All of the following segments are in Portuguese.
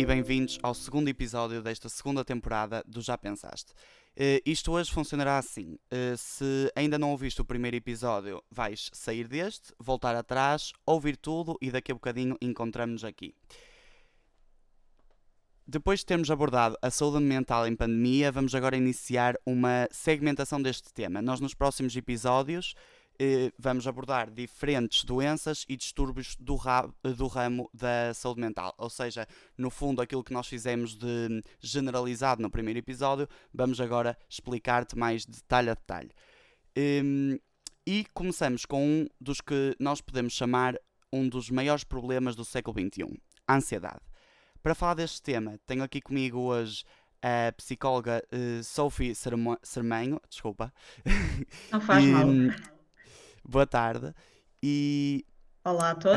e bem-vindos ao segundo episódio desta segunda temporada do Já Pensaste. Isto hoje funcionará assim. Se ainda não ouviste o primeiro episódio, vais sair deste, voltar atrás, ouvir tudo e daqui a bocadinho encontramos-nos aqui. Depois de termos abordado a saúde mental em pandemia, vamos agora iniciar uma segmentação deste tema. Nós nos próximos episódios vamos abordar diferentes doenças e distúrbios do ramo da saúde mental. Ou seja, no fundo, aquilo que nós fizemos de generalizado no primeiro episódio, vamos agora explicar-te mais detalhe a detalhe. E começamos com um dos que nós podemos chamar um dos maiores problemas do século XXI, a ansiedade. Para falar deste tema, tenho aqui comigo hoje a psicóloga Sophie Sermenho, desculpa. Não faz mal. E, boa tarde. E Olá a todos.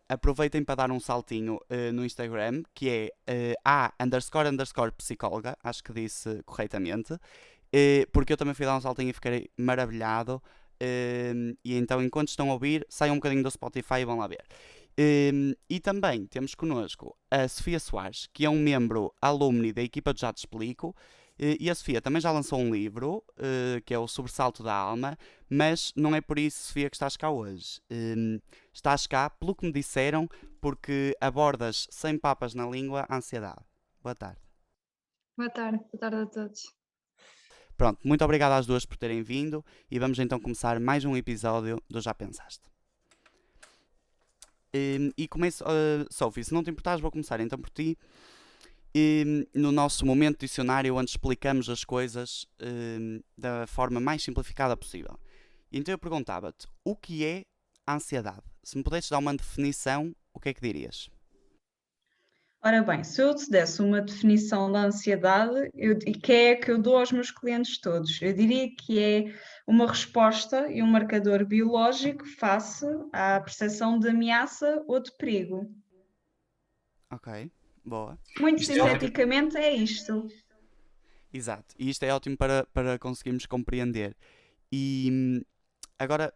aproveitem para dar um saltinho no Instagram, que é a__psicóloga, acho que disse corretamente, porque eu também fui dar um saltinho e fiquei maravilhado. E então, enquanto estão a ouvir, saiam um bocadinho do Spotify e vão lá ver. E também temos connosco a Sofia Soares, que é um membro alumni da equipa de Já Te Explico. E a Sofia também já lançou um livro, que é o Sobressalto da Alma, mas não é por isso, Sofia, que estás cá hoje. Estás cá, pelo que me disseram, porque abordas sem papas na língua a ansiedade. Boa tarde. Boa tarde a todos. Pronto, muito obrigado às duas por terem vindo e vamos então começar mais um episódio do Já Pensaste. E começo, Sophie, se não te importares, vou começar então por ti. No nosso momento dicionário, onde explicamos as coisas da forma mais simplificada possível. Então eu perguntava-te, o que é a ansiedade? Se me pudesses dar uma definição, o que é que dirias? Ora bem, se eu te desse uma definição da ansiedade, e que é que eu dou aos meus clientes todos, eu diria que é uma resposta e um marcador biológico face à percepção de ameaça ou de perigo. Ok, boa. Muito Isto é ótimo. sinteticamente é isto. Exato, e isto é ótimo para conseguirmos compreender. E agora,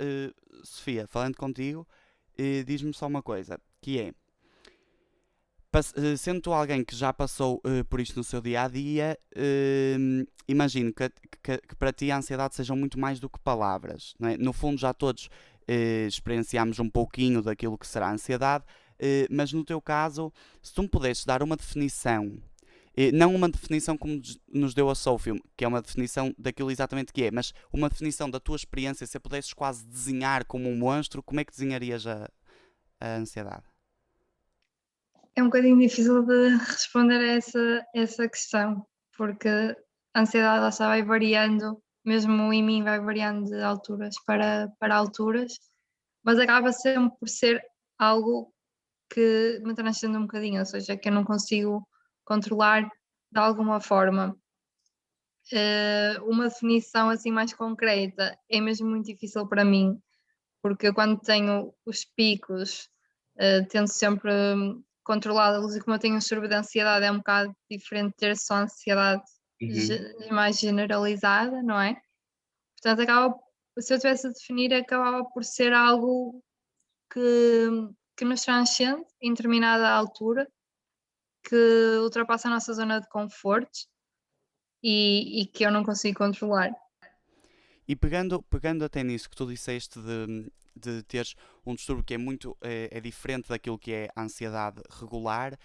Sofia, falando contigo, diz-me só uma coisa, que é, sendo tu alguém que já passou por isto no seu dia-a-dia, imagino que para ti a ansiedade sejam muito mais do que palavras, não é? No fundo já todos experienciamos um pouquinho daquilo que será a ansiedade, mas no teu caso, se tu me pudesses dar uma definição, não uma definição como nos deu a Sophie, que é uma definição daquilo exatamente que é, mas uma definição da tua experiência, se a pudesses quase desenhar como um monstro, como é que desenharias a ansiedade? É um bocadinho difícil de responder a essa questão, porque a ansiedade lá está vai variando, mesmo em mim vai variando de alturas para alturas, mas acaba sempre por ser algo que me transcende um bocadinho, ou seja, que eu não consigo controlar de alguma forma. Uma definição assim mais concreta é mesmo muito difícil para mim, porque quando tenho os picos, tento sempre controlá-los, e como eu tenho um distúrbio de ansiedade é um bocado diferente de ter só ansiedade mais generalizada, não é? Portanto, se eu tivesse a definir, acabava por ser algo que nos transcende em determinada altura, que ultrapassa a nossa zona de conforto e que eu não consigo controlar. E pegando até nisso que tu disseste de teres um distúrbio que é muito é diferente daquilo que é a ansiedade regular,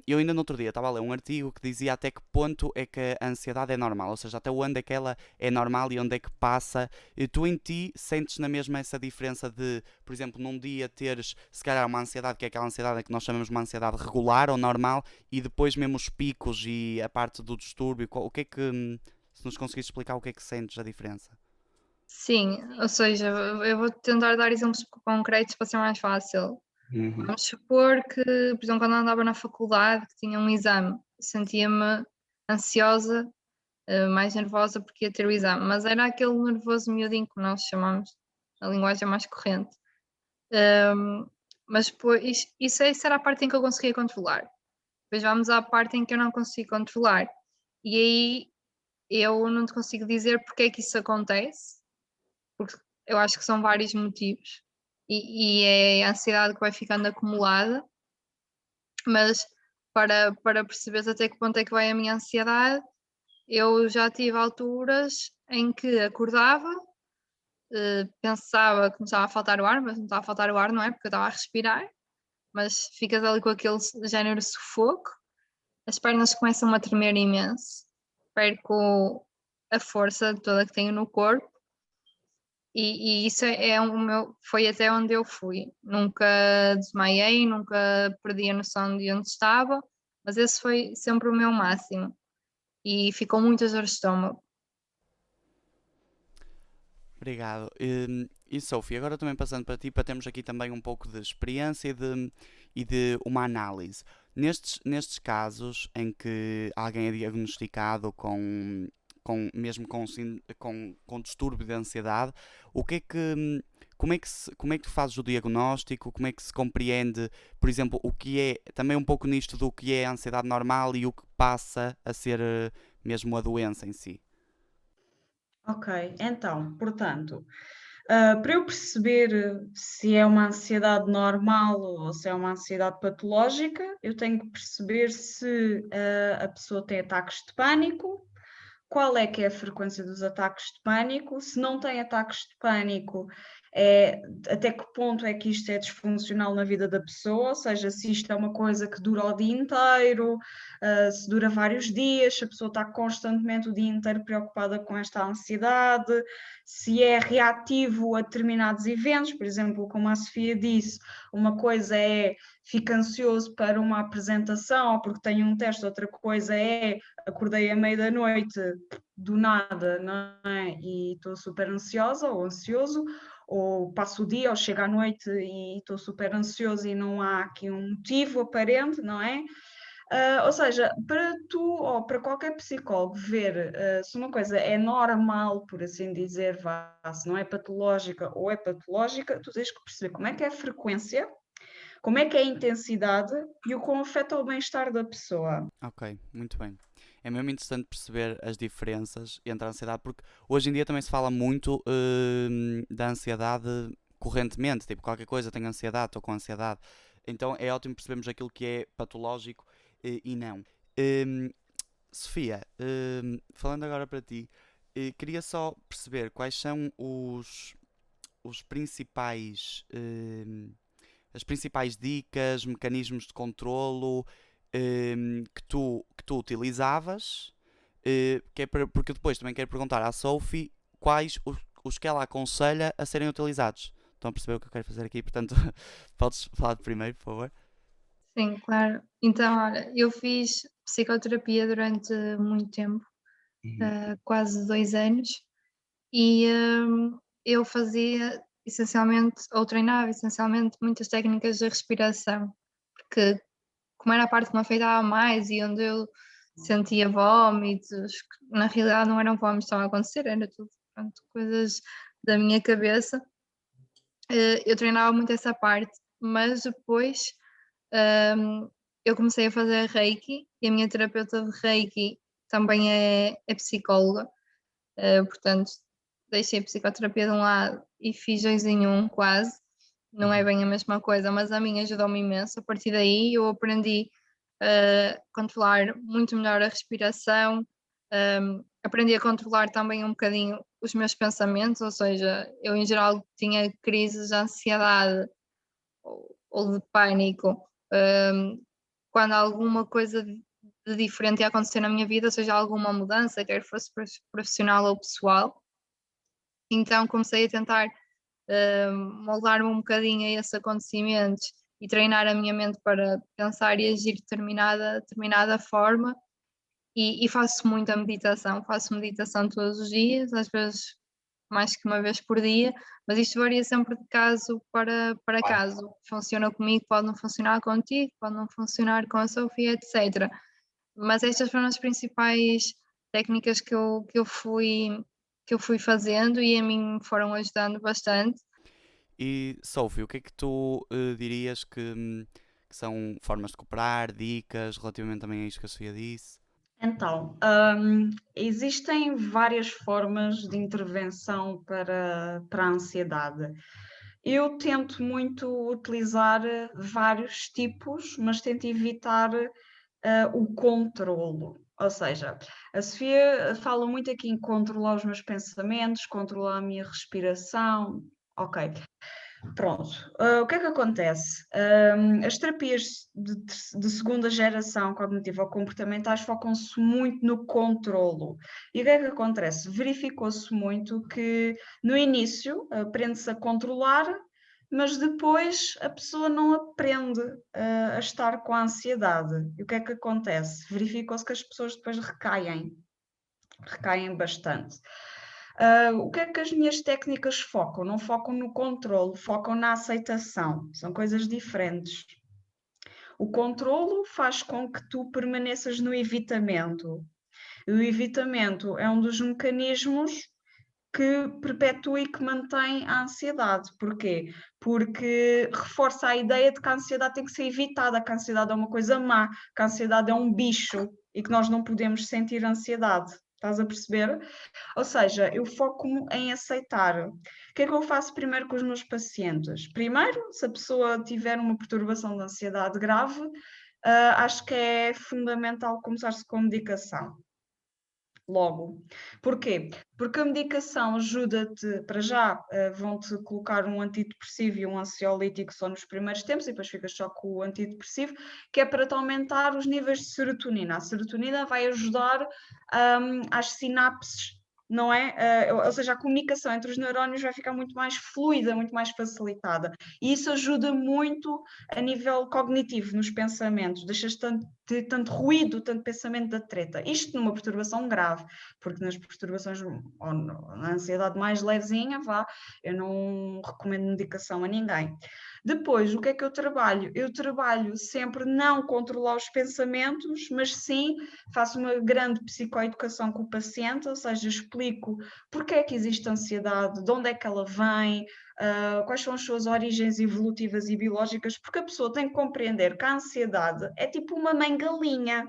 eu ainda no outro dia estava a ler um artigo que dizia até que ponto é que a ansiedade é normal, ou seja, até onde é que ela é normal e onde é que passa. E tu em ti sentes na mesma essa diferença de, por exemplo, num dia teres se calhar uma ansiedade que é aquela ansiedade que nós chamamos de uma ansiedade regular ou normal e depois mesmo os picos e a parte do distúrbio, o que é que, se nos conseguires explicar o que é que sentes a diferença? Sim, ou seja, eu vou tentar dar exemplos concretos para ser mais fácil. Vamos supor que, por exemplo, quando andava na faculdade, que tinha um exame, sentia-me ansiosa, mais nervosa porque ia ter o exame, mas era aquele nervoso miudinho que nós chamamos, a linguagem mais corrente. Mas depois, isso era a parte em que eu conseguia controlar. Depois vamos à parte em que eu não consigo controlar. E aí eu não te consigo dizer porque é que isso acontece, porque eu acho que são vários motivos e é a ansiedade que vai ficando acumulada, mas para perceberes até que ponto é que vai a minha ansiedade. Eu já tive alturas em que acordava, pensava que me estava a faltar o ar, mas não estava a faltar o ar, não é? Porque eu estava a respirar, mas ficas ali com aquele género de sufoco, as pernas começam a tremer imenso, perco a força toda que tenho no corpo. E isso foi até onde eu fui. Nunca desmaiei, nunca perdi a noção de onde estava, mas esse foi sempre o meu máximo. E ficou muitas horas de estômago. Obrigado. E Sophie, agora também passando para ti, para termos aqui também um pouco de experiência e de uma análise. Nestes casos em que alguém é diagnosticado mesmo com distúrbio de ansiedade, o que é que, como é que tu fazes o diagnóstico? Como é que se compreende, por exemplo, o que é, também um pouco nisto do que é a ansiedade normal e o que passa a ser mesmo a doença em si? Ok, então, portanto, para eu perceber se é uma ansiedade normal ou se é uma ansiedade patológica, eu tenho que perceber se a pessoa tem ataques de pânico, qual é que é a frequência dos ataques de pânico, se não tem ataques de pânico, até que ponto é que isto é disfuncional na vida da pessoa, ou seja, se isto é uma coisa que dura o dia inteiro, se dura vários dias, se a pessoa está constantemente o dia inteiro preocupada com esta ansiedade, se é reativo a determinados eventos, por exemplo, como a Sofia disse, uma coisa é fica ansioso para uma apresentação ou porque tem um teste, outra coisa é acordei à meia da noite do nada, não é? E estou super ansiosa ou ansioso, ou passo o dia ou chego à noite e estou super ansioso e não há aqui um motivo aparente, não é? Ou seja, para tu ou para qualquer psicólogo ver se uma coisa é normal, por assim dizer, se não é patológica ou é patológica, tu tens que perceber como é que é a frequência, como é que é a intensidade e o como afeta o bem-estar da pessoa. Ok, muito bem. É mesmo interessante perceber as diferenças entre a ansiedade, porque hoje em dia também se fala muito da ansiedade correntemente, tipo qualquer coisa, tenho ansiedade, estou com ansiedade. Então é ótimo percebermos aquilo que é patológico e não. Hum, Sofia, falando agora para ti, queria só perceber quais são os principais, as principais dicas, mecanismos de controlo que tu utilizavas, porque depois também quero perguntar à Sophie quais os que ela aconselha a serem utilizados. Estão a perceber o que eu quero fazer aqui? Portanto, podes falar de primeiro, por favor. Sim, claro. Então, olha, eu fiz psicoterapia durante muito tempo, quase 2 anos, e eu fazia essencialmente, ou treinava essencialmente, muitas técnicas de respiração, porque como era a parte que me afetava mais e onde eu sentia vómitos, que na realidade não eram vómitos que estavam a acontecer, era tudo, pronto, coisas da minha cabeça. Eu treinava muito essa parte, mas depois eu comecei a fazer Reiki e a minha terapeuta de Reiki também é psicóloga, portanto deixei a psicoterapia de um lado e fiz 2 em 1 quase. Não é bem a mesma coisa, mas a mim ajudou-me imenso. A partir daí eu aprendi a controlar muito melhor a respiração, aprendi a controlar também um bocadinho os meus pensamentos, ou seja, eu em geral tinha crises de ansiedade ou de pânico, quando alguma coisa de diferente ia acontecer na minha vida, seja alguma mudança, quer fosse profissional ou pessoal. Então comecei a tentar moldar-me um bocadinho a esses acontecimentos e treinar a minha mente para pensar e agir de determinada forma. E faço muita meditação, faço meditação todos os dias, às vezes mais que uma vez por dia, mas isto varia sempre de caso para caso. Funciona comigo, pode não funcionar contigo, pode não funcionar com a Sofia, etc. Mas estas foram as principais técnicas que eu fui fazendo e a mim foram ajudando bastante. E Sophie, o que é que tu dirias que são formas de cooperar, dicas, relativamente também a isto que a Sofia disse? Então, existem várias formas de intervenção para a ansiedade. Eu tento muito utilizar vários tipos, mas tento evitar o controlo. Ou seja, a Sofia fala muito aqui em controlar os meus pensamentos, controlar a minha respiração. Ok, pronto. O que é que acontece? As terapias de segunda geração cognitivo-comportamentais focam-se muito no controlo. E o que é que acontece? Verificou-se muito que no início aprende-se a controlar, mas depois a pessoa não aprende a estar com a ansiedade. E o que é que acontece? Verificou-se que as pessoas depois recaem bastante. O que é que as minhas técnicas focam? Não focam no controle, focam na aceitação. São coisas diferentes. O controlo faz com que tu permaneças no evitamento. E o evitamento é um dos mecanismos que perpetua e que mantém a ansiedade. Porquê? Porque reforça a ideia de que a ansiedade tem que ser evitada, que a ansiedade é uma coisa má, que a ansiedade é um bicho e que nós não podemos sentir ansiedade. Estás a perceber? Ou seja, eu foco-me em aceitar. O que é que eu faço primeiro com os meus pacientes? Primeiro, se a pessoa tiver uma perturbação de ansiedade grave, acho que é fundamental começar-se com medicação. Logo. Porquê? Porque a medicação ajuda-te, para já, vão-te colocar um antidepressivo e um ansiolítico só nos primeiros tempos e depois ficas só com o antidepressivo, que é para te aumentar os níveis de serotonina. A serotonina vai ajudar às sinapses, não é? Ou seja, a comunicação entre os neurónios vai ficar muito mais fluida, muito mais facilitada. E isso ajuda muito a nível cognitivo, nos pensamentos. Deixas tanto ruído, tanto pensamento da treta. Isto numa perturbação grave, porque nas perturbações ou na ansiedade mais levezinha, eu não recomendo medicação a ninguém. Depois, o que é que eu trabalho? Eu trabalho sempre não controlar os pensamentos, mas sim faço uma grande psicoeducação com o paciente, ou seja, explico porque é que existe ansiedade, de onde é que ela vem, quais são as suas origens evolutivas e biológicas, porque a pessoa tem que compreender que a ansiedade é tipo uma mãe galinha.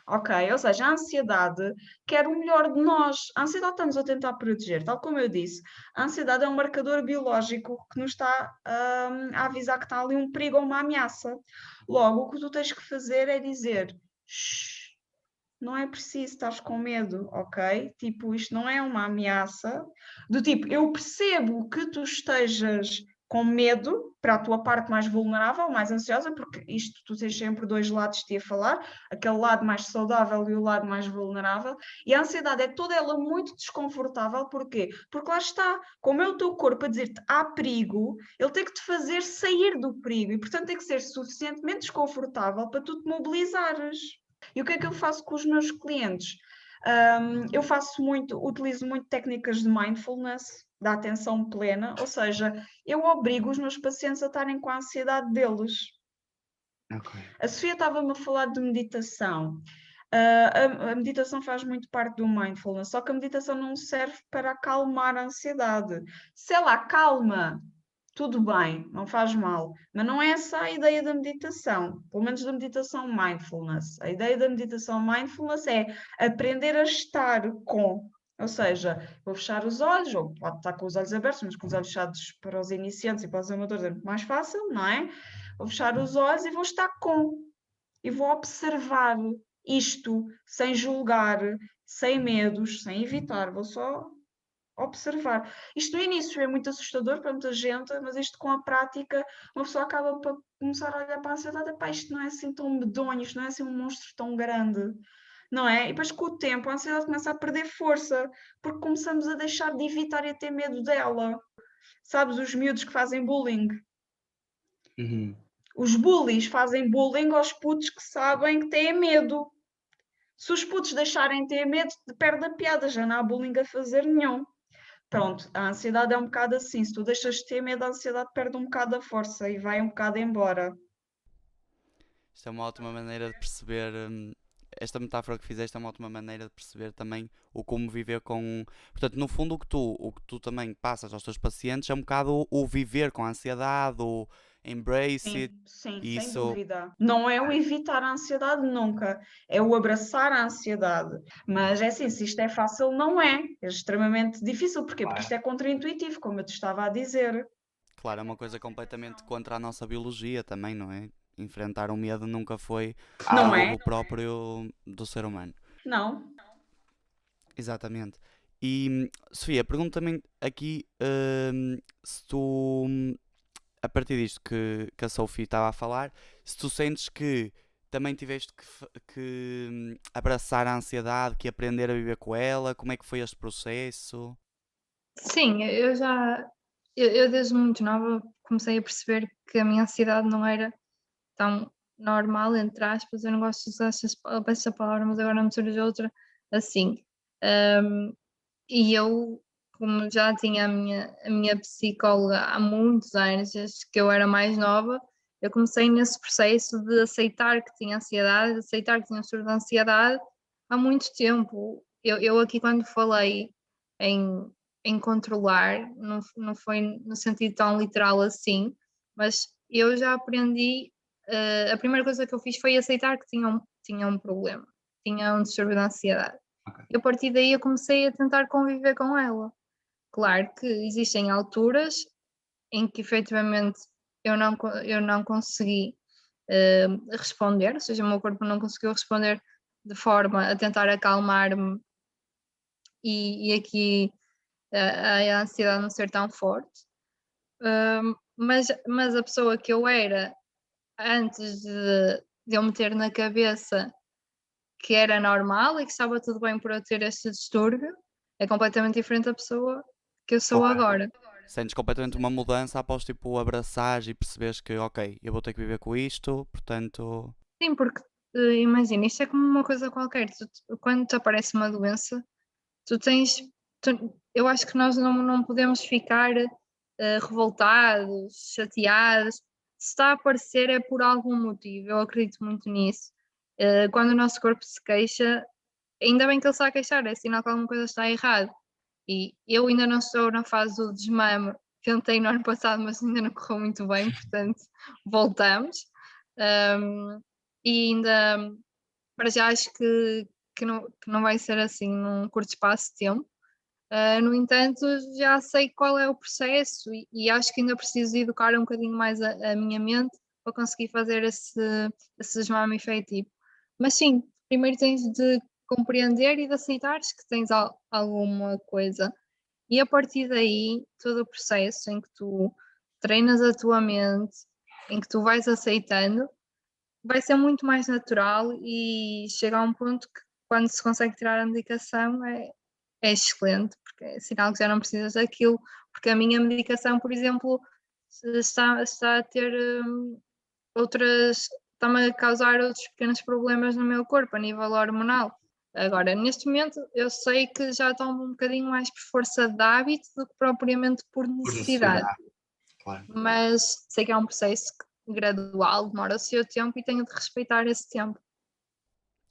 Ok? Ou seja, a ansiedade quer o melhor de nós. A ansiedade está-nos a tentar proteger, tal como eu disse. A ansiedade é um marcador biológico que nos está a avisar que está ali um perigo ou uma ameaça. Logo, o que tu tens que fazer é dizer: "Shh, não é preciso estar com medo, ok? Tipo, isto não é uma ameaça. Do tipo, eu percebo que tu estejas com medo para a tua parte mais vulnerável, mais ansiosa, porque isto tu tens sempre dois lados de ti a falar, aquele lado mais saudável e o lado mais vulnerável, e a ansiedade é toda ela muito desconfortável, porquê? Porque lá está, como é o teu corpo a dizer-te há perigo, ele tem que te fazer sair do perigo, e portanto tem que ser suficientemente desconfortável para tu te mobilizares. E o que é que eu faço com os meus clientes? Eu utilizo muito técnicas de mindfulness, da atenção plena, ou seja, eu obrigo os meus pacientes a estarem com a ansiedade deles. Ok. A Sofia estava-me a falar de meditação. A meditação faz muito parte do mindfulness, só que a meditação não serve para acalmar a ansiedade. Se ela acalma, tudo bem, não faz mal, mas não é essa a ideia da meditação, pelo menos da meditação mindfulness. A ideia da meditação mindfulness é aprender a estar com, ou seja, vou fechar os olhos, ou pode estar com os olhos abertos, mas com os olhos fechados para os iniciantes e para os amadores é muito mais fácil, não é? Vou fechar os olhos e vou estar com, e vou observar isto sem julgar, sem medos, sem evitar, vou só observar. Isto no início é muito assustador para muita gente, mas isto com a prática, uma pessoa acaba por começar a olhar para a ansiedade, epá, isto não é assim tão medonho, isto não é assim um monstro tão grande, não é? E depois com o tempo a ansiedade começa a perder força, porque começamos a deixar de evitar e a ter medo dela. Sabes, os miúdos que fazem bullying. Uhum. Os bullies fazem bullying aos putos que sabem que têm medo. Se os putos deixarem de ter medo, perde a piada, já não há bullying a fazer nenhum. Pronto, a ansiedade é um bocado assim. Se tu deixas de ter medo, a ansiedade perde um bocado a força e vai um bocado embora. Isto é uma ótima maneira de perceber. Esta metáfora que fizeste é uma ótima maneira de perceber também o como viver com. Portanto, no fundo, o que tu também passas aos teus pacientes é um bocado o viver com a ansiedade, o embrace it. Sim, E sem isso. dúvida. Não é o evitar a ansiedade nunca, é o abraçar a ansiedade. Mas é assim, se isto é fácil, não é. É extremamente difícil. Porquê? Porque isto é contraintuitivo, como eu te estava a dizer. Claro, é uma coisa completamente contra a nossa biologia também, não é? enfrentar o medo nunca foi Não é? algo próprio do ser humano. Não. Exatamente. E, Sofia, pergunta-me aqui se tu, a partir disto que a Sophie estava a falar, se tu sentes que também tiveste que abraçar a ansiedade, que aprender a viver com ela, como é que foi este processo? Sim, eu desde muito nova comecei a perceber que a minha ansiedade não era tão normal, entre aspas, eu não gosto de usar essa palavra, mas agora não me surge outra, assim. Hum, e eu, como já tinha a minha psicóloga há muitos anos, desde que eu era mais nova, eu comecei nesse processo de aceitar que tinha ansiedade, de aceitar que tinha um distúrbio de ansiedade há muito tempo. Eu aqui quando falei em, em controlar, não foi no sentido tão literal assim, mas eu já aprendi, a primeira coisa que eu fiz foi aceitar que tinha um problema, tinha um distúrbio de ansiedade. Ok. E a partir daí eu comecei a tentar conviver com ela. Claro que existem alturas em que efetivamente eu não consegui responder, ou seja, o meu corpo não conseguiu responder de forma a tentar acalmar-me e aqui a ansiedade não ser tão forte. Mas a pessoa que eu era antes de eu meter na cabeça que era normal e que estava tudo bem por eu ter este distúrbio, é completamente diferente da pessoa que eu sou Claro. agora. Sentes completamente uma mudança após tipo abraçares e perceberes que, ok, eu vou ter que viver com isto, portanto. Sim, porque imagina, isto é como uma coisa qualquer. Quando te aparece uma doença, tu tens. Eu acho que nós não podemos ficar revoltados, chateados. Se está a aparecer é por algum motivo, eu acredito muito nisso. Quando o nosso corpo se queixa, ainda bem que ele está a queixar, é sinal que alguma coisa está errada. E eu ainda não estou na fase do desmame, tentei no ano passado, mas ainda não correu muito bem, portanto voltamos. Um, e ainda, para já acho que não vai ser assim num curto espaço de tempo. No entanto, já sei qual é o processo e acho que ainda preciso educar um bocadinho mais a minha mente para conseguir fazer esse desmame efetivo. Mas sim, primeiro tens de compreender e de aceitares que tens alguma coisa. E a partir daí, todo o processo em que tu treinas a tua mente, em que tu vais aceitando, vai ser muito mais natural e chega a um ponto que quando se consegue tirar a medicação é excelente, porque é sinal que já não precisas daquilo, porque a minha medicação, por exemplo, está a ter está-me a causar outros pequenos problemas no meu corpo a nível hormonal. Agora, neste momento, eu sei que já tomo um bocadinho mais por força de hábito do que propriamente por Por necessidade, necessidade, claro. mas sei que é um processo gradual, demora o seu tempo e tenho de respeitar esse tempo.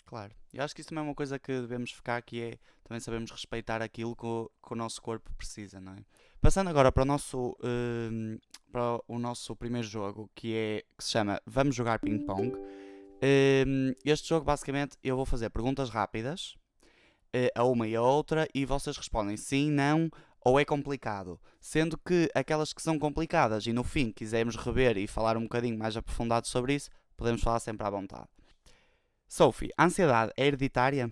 Claro. Eu acho que isso também é uma coisa que devemos ficar, que é também sabemos respeitar aquilo que o nosso corpo precisa, não é? Passando agora para o nosso primeiro jogo, que se chama Vamos Jogar Ping Pong. Este jogo, basicamente, eu vou fazer perguntas rápidas a uma e a outra e vocês respondem sim, não ou é complicado. Sendo que aquelas que são complicadas e no fim quisermos rever e falar um bocadinho mais aprofundado sobre isso, podemos falar sempre à vontade. Sophie, a ansiedade é hereditária?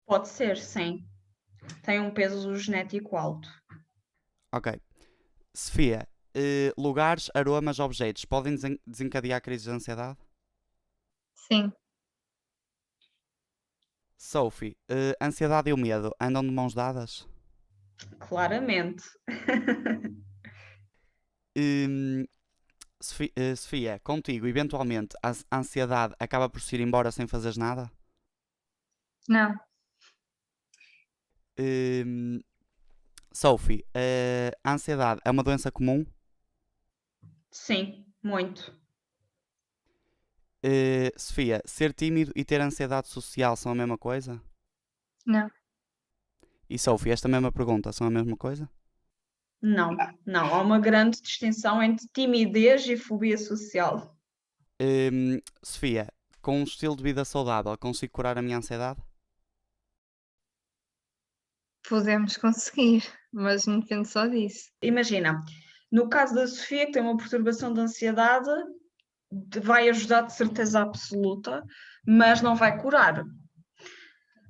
Pode ser, sim. Tem um peso genético alto. Ok. Sofia, lugares, aromas, objetos podem desencadear crises de ansiedade? Sim, Sophie, ansiedade e o medo andam de mãos dadas? Claramente. Hum, Sofia, contigo, eventualmente a ansiedade acaba por se ir embora sem fazeres nada? não, Hum, Sophie, a ansiedade é uma doença comum? Sim, muito. Sofia, ser tímido e ter ansiedade social são a mesma coisa? não. E Sophie, esta mesma pergunta são a mesma coisa? Não, não. Há uma grande distinção entre timidez e fobia social. Sofia, com um estilo de vida saudável, consigo curar a minha ansiedade? Podemos conseguir, mas não depende só disso. Imagina, no caso da Sofia, que tem uma perturbação de ansiedade, vai ajudar de certeza absoluta, mas não vai curar.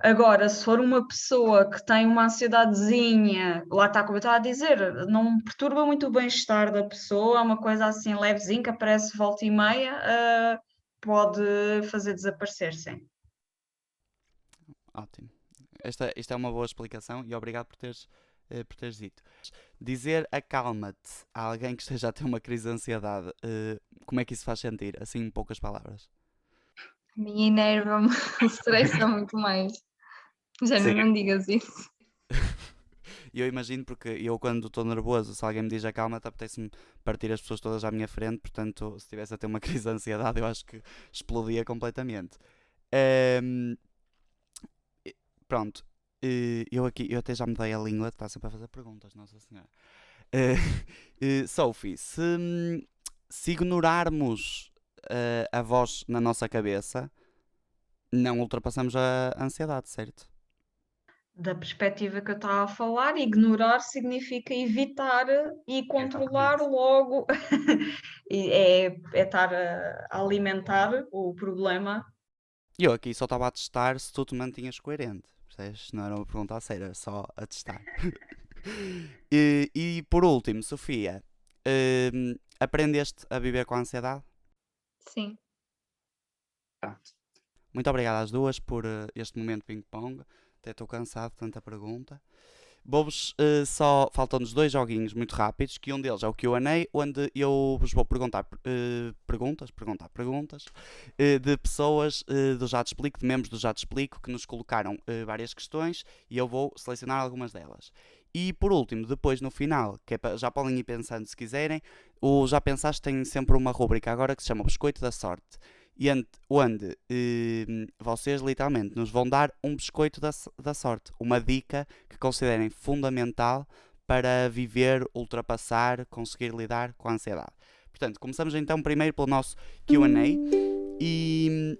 Agora, se for uma pessoa que tem uma ansiedadezinha, lá está como eu estava a dizer, não perturba muito o bem-estar da pessoa, é uma coisa assim levezinha que aparece volta e meia, pode fazer desaparecer, sim. Ótimo. Esta é uma boa explicação e obrigado por teres dito. Dizer acalma-te a alguém que esteja a ter uma crise de ansiedade, como é que isso faz sentir? Assim, em poucas palavras. A mim enerva-me, estressa muito mais. Já Sim. não digas isso. E eu imagino porque eu quando estou nervoso, se alguém me diz acalma-te, apetece-me partir as pessoas todas à minha frente, portanto, se estivesse a ter uma crise de ansiedade, eu acho que explodia completamente. Ehm, Pronto, eu até já me dei a língua, está sempre a fazer perguntas, Nossa Senhora. Eh, Sophie, se ignorarmos a voz na nossa cabeça, não ultrapassamos a ansiedade, certo? Da perspectiva que eu estava a falar, ignorar significa evitar e controlar Exatamente. logo. E é estar a alimentar o problema. E eu aqui só estava a testar se tu te mantinhas coerente. Percebes? Não era uma pergunta a sério, era só a testar. E por último, Sofia, aprendeste a viver com a ansiedade? Sim. Muito obrigado às duas por este momento ping-pong. Até estou cansado de tanta pergunta. Vou-vos só. Faltam-nos dois joguinhos muito rápidos, que um deles é o Q&A, onde eu vos vou perguntar perguntas de pessoas do Já Te Explico, de membros do Já Te Explico, que nos colocaram várias questões e eu vou selecionar algumas delas. E por último, depois no final, que é já podem ir pensando se quiserem, o Já Pensaste tem sempre uma rubrica agora que se chama Biscoito da Sorte e onde vocês literalmente nos vão dar um biscoito da sorte, uma dica que considerem fundamental para viver, ultrapassar, conseguir lidar com a ansiedade. Portanto, começamos então primeiro pelo nosso Q&A e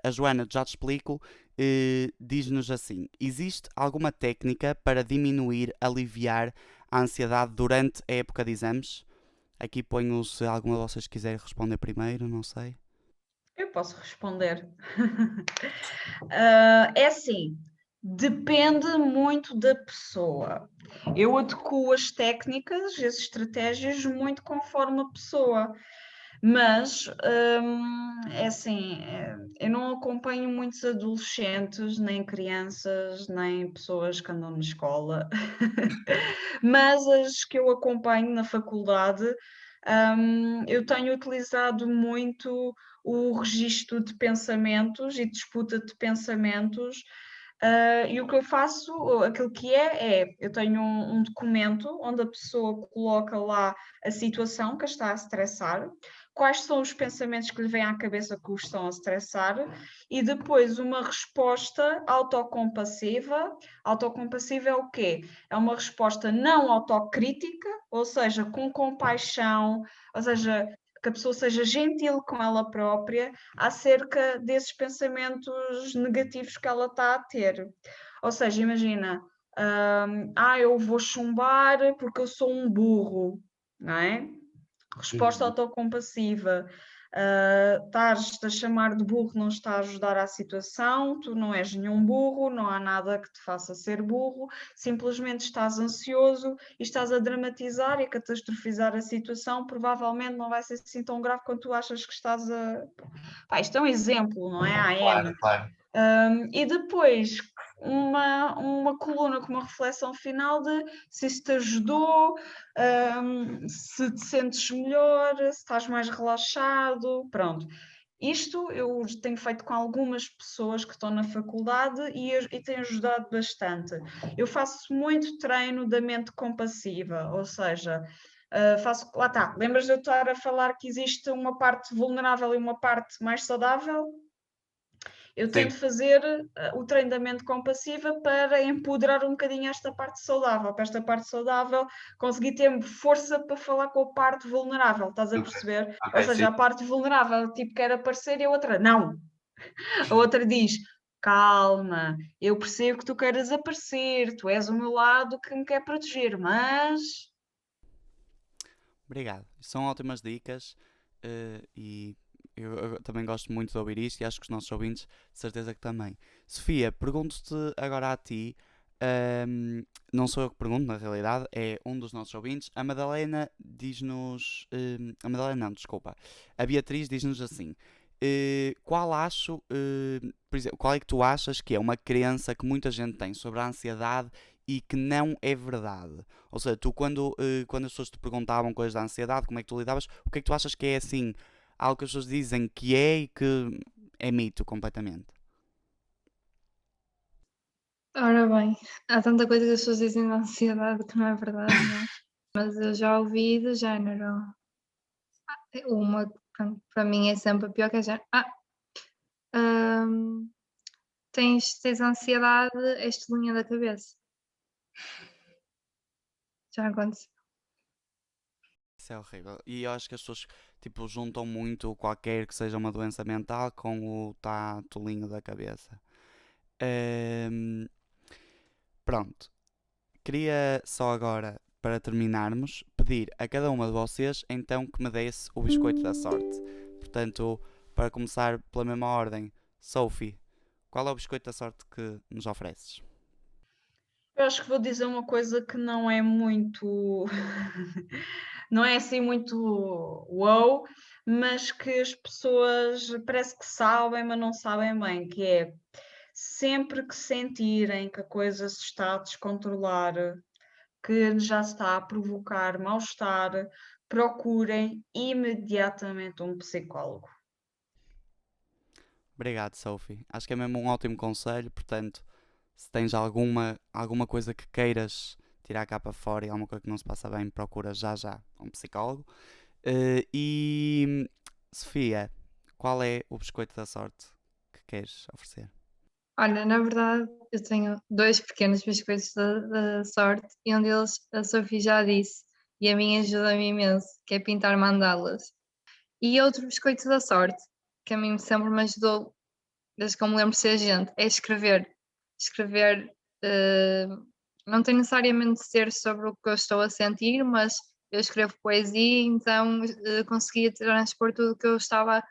a Joana, já te explico, diz-nos assim: existe alguma técnica para diminuir, aliviar a ansiedade durante a época de exames? Aqui ponho se alguma de vocês quiser responder primeiro, não sei. Eu posso responder. É assim, depende muito da pessoa. Eu adequo as técnicas, as estratégias, muito conforme a pessoa. Mas é assim, eu não acompanho muitos adolescentes, nem crianças, nem pessoas que andam na escola, mas as que eu acompanho na faculdade, eu tenho utilizado muito o registro de pensamentos e disputa de pensamentos. E o que eu faço, aquilo que eu tenho um documento onde a pessoa coloca lá a situação que a está a estressar, quais são os pensamentos que lhe vêm à cabeça que o estão a estressar, e depois uma resposta autocompassiva. Autocompassiva é o quê? É uma resposta não autocrítica, ou seja, com compaixão, ou seja, que a pessoa seja gentil com ela própria acerca desses pensamentos negativos que ela está a ter. Ou seja, imagina, eu vou chumbar porque eu sou um burro, não é? Resposta autocompassiva. Estás-te a chamar de burro não está a ajudar à situação, tu não és nenhum burro, não há nada que te faça ser burro, simplesmente estás ansioso e estás a dramatizar e a catastrofizar a situação, provavelmente não vai ser assim tão grave quanto tu achas que estás a... Pá, isto é um exemplo, não é? A N. Claro. E depois uma coluna com uma reflexão final de se isso te ajudou, se te sentes melhor, se estás mais relaxado, pronto. Isto eu tenho feito com algumas pessoas que estão na faculdade e tem ajudado bastante. Eu faço muito treino da mente compassiva, ou seja, lá está, lembras de eu estar a falar que existe uma parte vulnerável e uma parte mais saudável? Eu tento Sim. fazer o treino da mente compassiva para empoderar um bocadinho esta parte saudável, para esta parte saudável conseguir ter força para falar com a parte vulnerável, estás a perceber? Ou seja, Sim. a parte vulnerável, tipo, quer aparecer e a outra, não. A outra diz, calma, eu percebo que tu queiras aparecer, tu és o meu lado que me quer proteger, mas... Obrigado. São ótimas dicas e eu também gosto muito de ouvir isto e acho que os nossos ouvintes, de certeza que também. Sofia, pergunto-te agora a ti, ahm, não sou eu que pergunto, na realidade, é um dos nossos ouvintes. A Madalena diz-nos. A Madalena não, desculpa. A Beatriz diz-nos assim. Por exemplo, qual é que tu achas que é uma crença que muita gente tem sobre a ansiedade e que não é verdade? Ou seja, tu quando as pessoas te perguntavam coisas da ansiedade, como é que tu lidavas, o que é que tu achas que é assim, algo que as pessoas dizem que é e que é mito completamente? Ora bem, há tanta coisa que as pessoas dizem da ansiedade que não é verdade, não é? Mas eu já ouvi do género. Uma que para mim é sempre a pior que é já. Hum, tens ansiedade, és linha da cabeça. Já aconteceu. Isso é horrível. E eu acho que as pessoas tipo, juntam muito qualquer que seja uma doença mental com o tá tolinho da cabeça. Ahm, pronto. Queria só agora, para terminarmos, pedir a cada uma de vocês então que me desse o biscoito da sorte. Portanto, para começar pela mesma ordem, Sophie, qual é o biscoito da sorte que nos ofereces? Eu acho que vou dizer uma coisa que não é muito, não é assim muito wow, mas que as pessoas parece que sabem, mas não sabem bem, que é sempre que sentirem que a coisa se está a descontrolar, que já está a provocar mal-estar, procurem imediatamente um psicólogo. Obrigado, Sophie. Acho que é mesmo um ótimo conselho, portanto, se tens alguma coisa que queiras tirar cá para fora e alguma coisa que não se passa bem, procura já já um psicólogo. Sofia, qual é o biscoito da sorte que queres oferecer? Olha, na verdade, eu tenho dois pequenos biscoitos da sorte e um deles a Sophie já disse e a mim ajuda-me imenso, que é pintar mandalas. E outro biscoito da sorte, que a mim sempre me ajudou, desde que eu me lembro de ser gente, é escrever. Escrever não tem necessariamente de ser sobre o que eu estou a sentir, mas eu escrevo poesia, então conseguia transpor tudo o que eu estava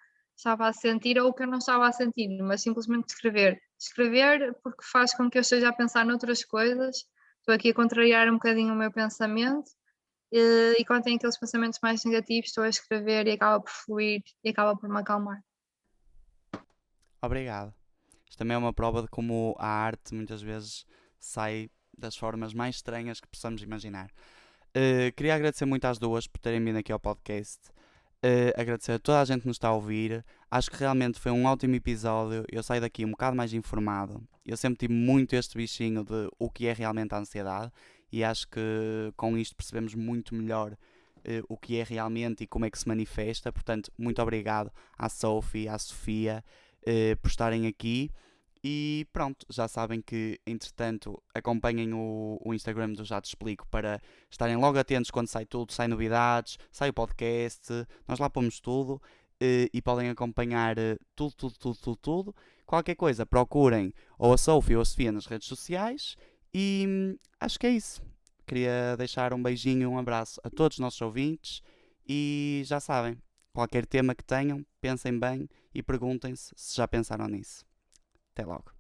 a sentir ou o que eu não estava a sentir, mas simplesmente escrever. Escrever porque faz com que eu esteja a pensar noutras coisas, estou aqui a contrariar um bocadinho o meu pensamento. E quando tenho aqueles pensamentos mais negativos, estou a escrever e acaba por fluir e acaba por me acalmar. Obrigado. Isto também é uma prova de como a arte muitas vezes sai das formas mais estranhas que possamos imaginar. Queria agradecer muito às duas por terem vindo aqui ao podcast. Agradecer a toda a gente que nos está a ouvir. Acho que realmente foi um ótimo episódio. Eu saio daqui um bocado mais informado. Eu sempre tive muito este bichinho de o que é realmente a ansiedade e acho que com isto percebemos muito melhor o que é realmente e como é que se manifesta. Portanto, muito obrigado à Sophie, à Sofia por estarem aqui. E pronto, já sabem que, entretanto, acompanhem o Instagram do Já Te Explico para estarem logo atentos quando sai tudo, sai novidades, sai o podcast, nós lá pomos tudo e podem acompanhar tudo. Qualquer coisa, procurem ou a Sophie ou a Sofia nas redes sociais e acho que é isso. Queria deixar um beijinho, um abraço a todos os nossos ouvintes e já sabem, qualquer tema que tenham, pensem bem e perguntem-se se já pensaram nisso. Até logo.